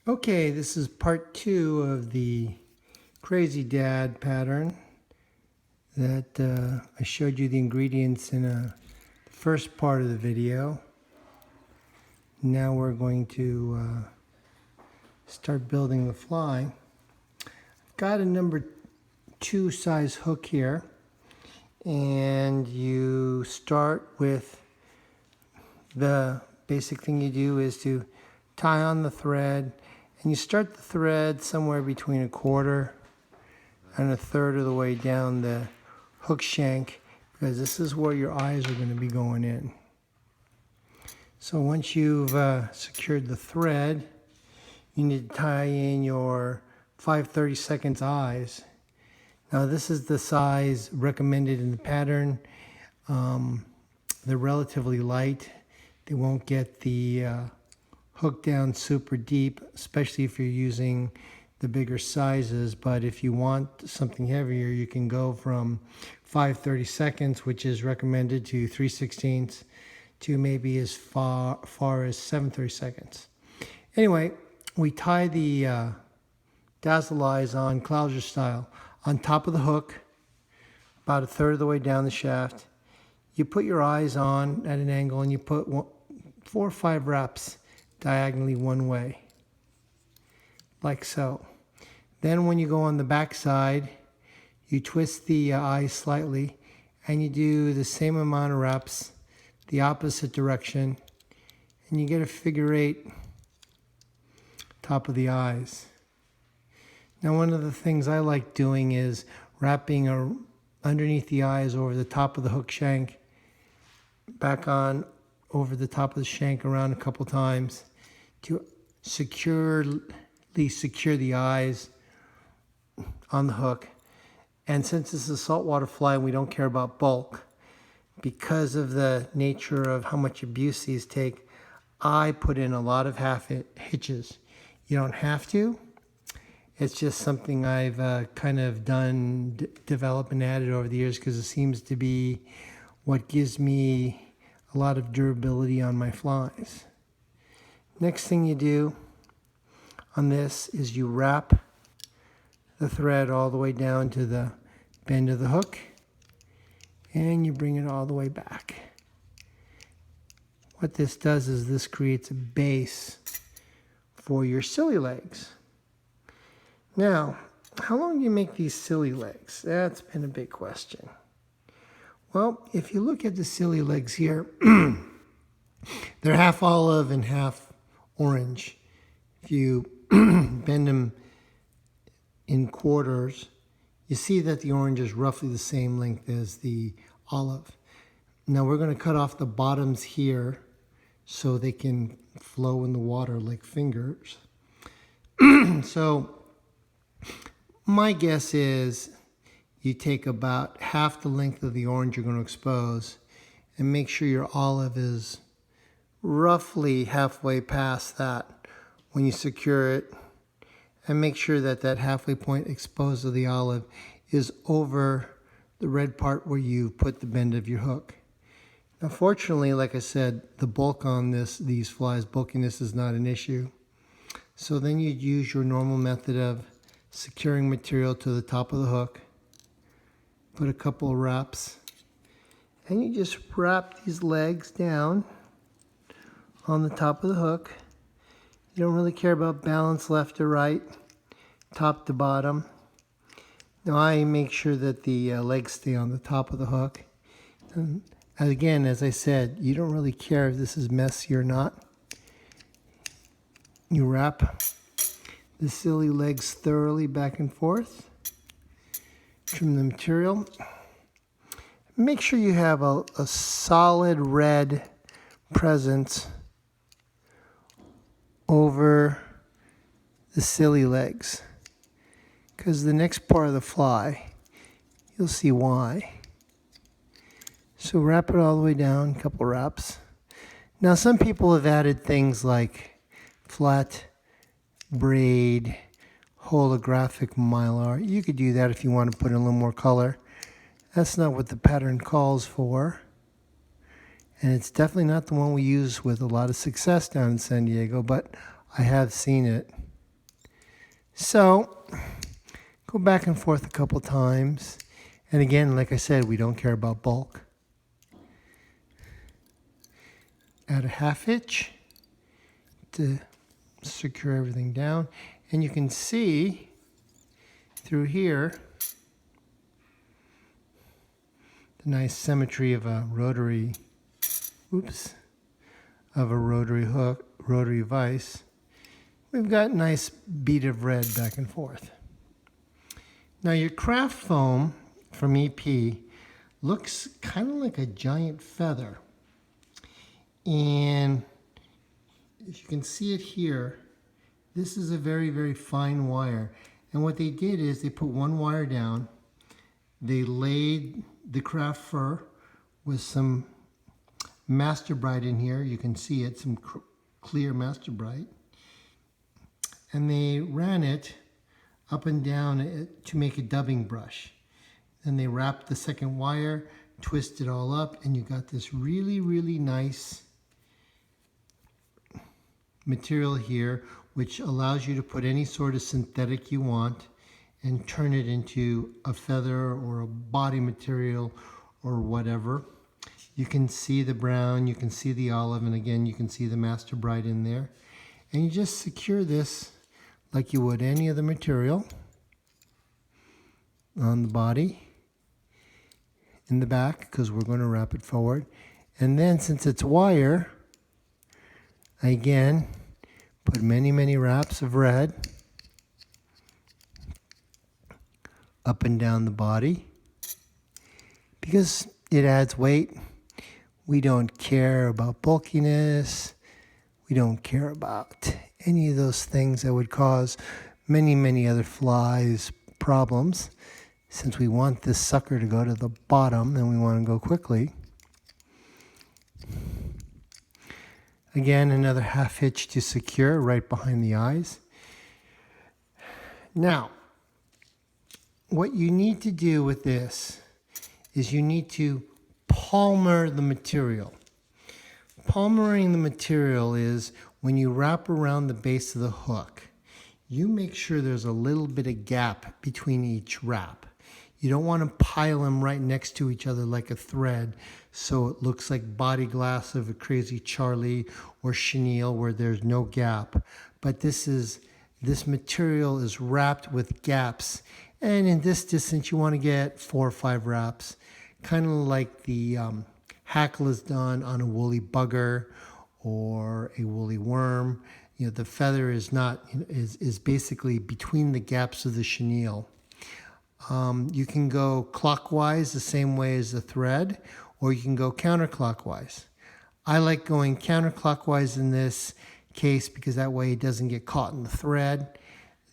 Okay, this is part 2 of the CrazyDad pattern that I showed you the ingredients in the first part of the video. Now we're going to start building the fly. I've got a number 2 size hook here, and you start with the basic thing you do is to tie on the thread. And you start the thread somewhere between 1/4 and 1/3 of the way down the hook shank, because this is where your eyes are going to be going in. So once you've secured the thread, you need to tie in your 5/32 eyes. Now this is the size recommended in the pattern. They're relatively light. They won't get the hook down super deep, especially if you're using the bigger sizes. But if you want something heavier, you can go from 5/32, which is recommended, to 3/16, to maybe as far as 7/32. Anyway, we tie the dazzle eyes on Clouser style on top of the hook, about 1/3 of the way down the shaft. You put your eyes on at an angle, and you put 4 or 5 wraps diagonally one way, like so. Then when you go on the back side, you twist the eyes slightly, and you do the same amount of wraps the opposite direction, and you get a figure 8 top of the eyes. Now one of the things I like doing is wrapping underneath the eyes over the top of the hook shank, back on over the top of the shank around a couple times, to securely secure the eyes on the hook. And since this is a saltwater fly and we don't care about bulk, because of the nature of how much abuse these take, I put in a lot of half hitches. You don't have to. It's just something I've kind of developed and added over the years, because it seems to be what gives me a lot of durability on my flies. Next thing you do on this is you wrap the thread all the way down to the bend of the hook, and you bring it all the way back. What this does is this creates a base for your silly legs. Now, how long do you make these silly legs? That's been a big question. Well, if you look at the silly legs here, they're half olive and half orange. If you bend them in quarters, you see that the orange is roughly the same length as the olive. Now we're going to cut off the bottoms here so they can flow in the water like fingers. So my guess is you take about half the length of the orange you're going to expose, and make sure your olive is roughly halfway past that when you secure it, and make sure that that halfway point exposed of the olive is over the red part where you put the bend of your hook. Now fortunately, like I said, the bulk on these flies, bulkiness is not an issue. So then you'd use your normal method of securing material to the top of the hook, put a couple of wraps, and you just wrap these legs down on the top of the hook. You don't really care about balance left or right, top to bottom. Now I make sure that the legs stay on the top of the hook. And again, as I said, you don't really care if this is messy or not. You wrap the silly legs thoroughly back and forth. Trim the material. Make sure you have a solid red presence over the silly legs, because the next part of the fly, you'll see why. So wrap it all the way down, a couple wraps. Now some people have added things like flat braid, holographic mylar. You could do that if you want to put in a little more color. That's not what the pattern calls for. And it's definitely not the one we use with a lot of success down in San Diego, but I have seen it. So go back and forth a couple times. And again, like I said, we don't care about bulk. Add a half hitch to secure everything down. And you can see through here the nice symmetry of a rotary, hook, rotary vise. We've got nice bead of red back and forth. Now your craft foam from EP looks kind of like a giant feather. And if you can see it here, this is a very, very fine wire. And what they did is they put one wire down, they laid the craft fur with some masterbrite in here. You can see it, some clear masterbrite. And they ran it up and down to make a dubbing brush. Then they wrapped the second wire, twist it all up, and you got this really, really nice material here, which allows you to put any sort of synthetic you want and turn it into a feather or a body material or whatever. You can see the brown, you can see the olive, and again, you can see the masterbrite in there. And you just secure this like you would any other material on the body, in the back, because we're going to wrap it forward. And then since it's wire, again, put many, many wraps of red up and down the body because it adds weight. We don't care about bulkiness. We don't care about any of those things that would cause many, many other flies problems. Since we want this sucker to go to the bottom and we want to go quickly. Again, another half hitch to secure right behind the eyes. Now, what you need to do with this is you need to palmer the material. Palmering the material is when you wrap around the base of the hook, you make sure there's a little bit of gap between each wrap. You don't want to pile them right next to each other like a thread so it looks like body glass of a Crazy Charlie or chenille where there's no gap. But this material is wrapped with gaps. And in this distance, you want to get 4 or 5 wraps, kind of like the hackle is done on a woolly bugger or a woolly worm. You know, the feather is basically between the gaps of the chenille. You can go clockwise the same way as the thread, or you can go counterclockwise. I like going counterclockwise in this case because that way it doesn't get caught in the thread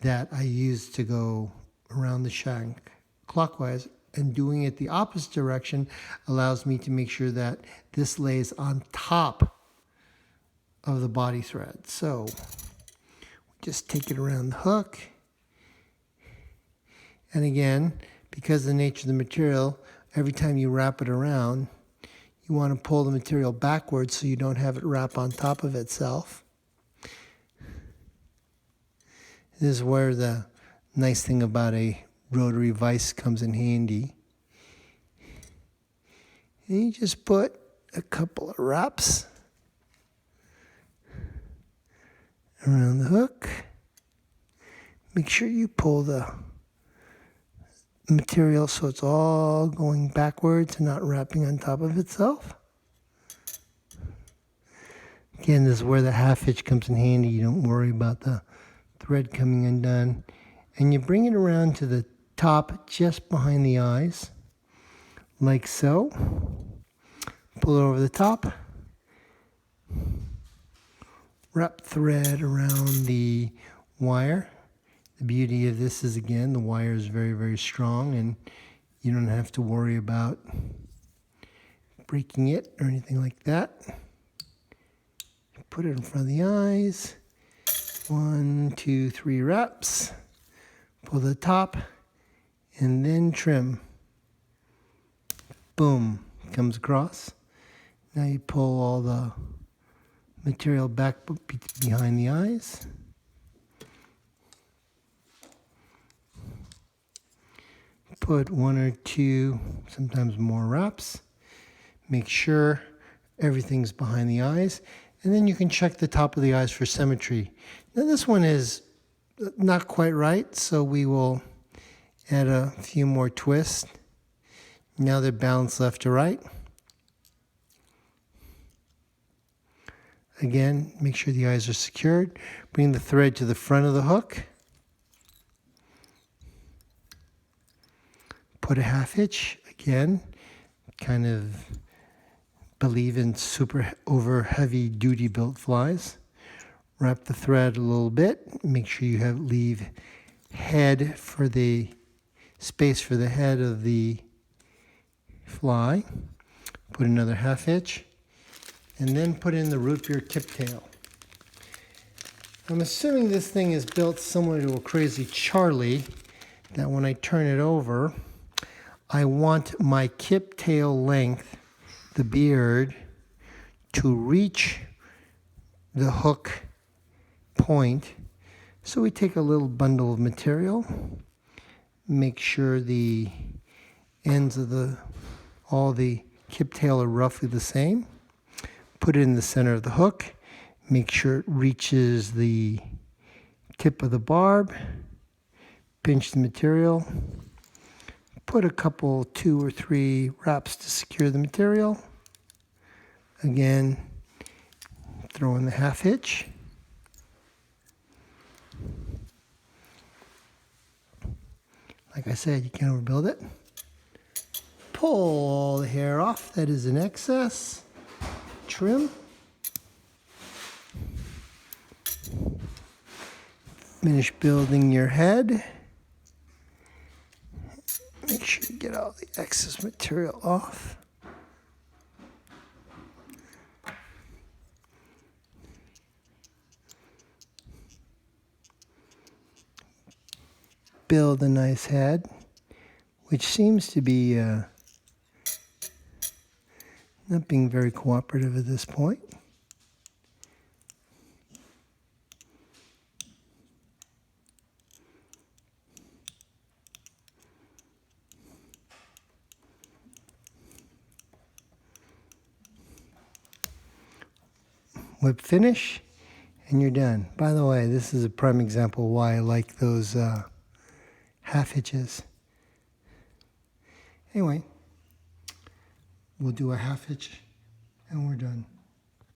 that I use to go around the shank clockwise. And doing it the opposite direction allows me to make sure that this lays on top of the body thread. So just take it around the hook. And again, because of the nature of the material, every time you wrap it around, you want to pull the material backwards so you don't have it wrap on top of itself. This is where the nice thing about a rotary vise comes in handy. And you just put a couple of wraps around the hook. Make sure you pull the material so it's all going backwards and not wrapping on top of itself. Again, this is where the half hitch comes in handy. You don't worry about the thread coming undone. And you bring it around to the top just behind the eyes, like so. Pull it over the top. Wrap thread around the wire. The beauty of this is, again, the wire is very, very strong and you don't have to worry about breaking it or anything like that. Put it in front of the eyes. 1, 2, 3 wraps. Pull the top and then trim. Boom, comes across. Now you pull all the material back behind the eyes. put 1 or 2, sometimes more wraps. Make sure everything's behind the eyes. And then you can check the top of the eyes for symmetry. Now this one is not quite right, so we will add a few more twists. Now they're balanced left to right. Again, make sure the eyes are secured. Bring the thread to the front of the hook. Put a half hitch. Again, kind of believe in super over heavy duty built flies. Wrap the thread a little bit. Make sure you leave head for the space for the head of the fly. Put another half hitch. And then put in the root beer tip tail. I'm assuming this thing is built similar to a Crazy Charlie, that when I turn it over, I want my kip tail length, the beard, to reach the hook point. So we take a little bundle of material, make sure the ends of all the kip tail are roughly the same. Put it in the center of the hook. Make sure it reaches the tip of the barb. Pinch the material. Put a couple, 2 or 3 wraps to secure the material. Again, throw in the half hitch. Like I said, you can't overbuild it. Pull all the hair off that is in excess. Trim. Finish building your head. Make sure you get all the excess material off. Build a nice head, which seems to be not being very cooperative at this point. Whip finish, and you're done. By the way, this is a prime example why I like those half hitches. Anyway, we'll do a half hitch and we're done.